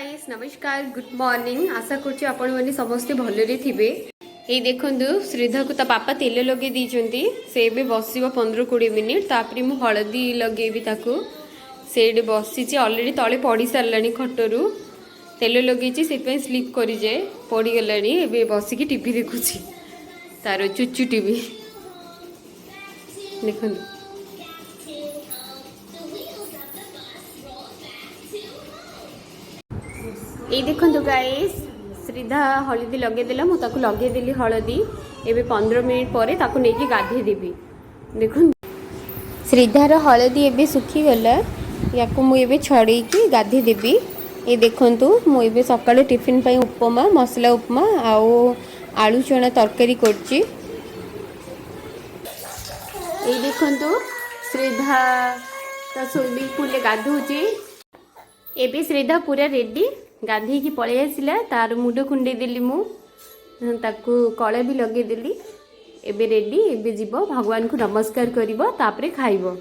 Guys नमस्कार good morning आशा करछि आपण माने समस्त भलरे थिबे। ए देखंतु श्रीधा को ता पापा तेल लगे दीचंती से बे बसिबो 15-20 मिनिट तापरे मु हळदी लगेबी ताको सेड बसिछि ऑलरेडी तळे पड़ी सारलानी खटरू तेल लगेछि से पे स्लिप करि जाय पड़ी गलानी एबे बसि की टीवी देखुछि तार चुच्चू टीवी देखंतु ये देखो गाइस श्रीधा हलदी लगेदेला मुझे लगेदेली हलदी एबे 15 मिनिट पर ताको नेकी गाधे देबी। देखो श्रीधार हलदी एबे सुखी गला याको मु एबे छड़े की गाधे देबी। ये देखंतु मु एबे सकाळे टिफिन पई उपमा मसला उपमा आउ आलू चना तरकारी करची। ये देखंतु श्रीधा ता स्विमिंग पूल गाधोची एबे श्रीधा पूरा रेडी गाधी की पलि आसला तार मुंड कुंडे देली मु ताकू कला भी लगे देली एबे रेडी एबे जीवो भगवान को नमस्कार करिवो तापरे खाइबो।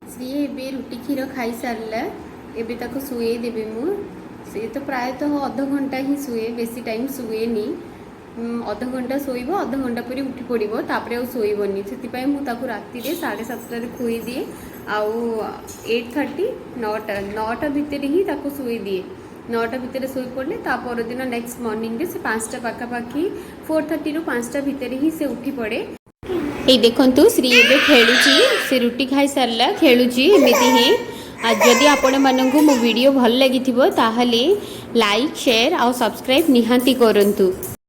सी एबे रुटी खीर खाई सारला एबे ताको सुए देबे मु से तो प्रायतः आधा घंटा ही सुए बेसी टाइम सुएनी अध घंटा शोब अध घंटा पर उठी पड़ो तापर आ शोबनी से मुझे राति 7:30 खुई दिए आउ 8:30 9टा भितर ही शुई दिए 9टा भितर शोई पड़े तापर दिन नेक्स्ट मॉर्निंग रे से 5टा पाखापाखि 4:30 ରୁ 5टा भितर ही से उठी पड़े। ये देखंतु श्री एबे खेलुची से रुटी खाई सारला खेलुची एमिति ही आज जदि आपण मानकु मो वीडियो भल लागिथिबो ताहले लाइक शेयर आ सब्सक्राइब निहांती करंतु।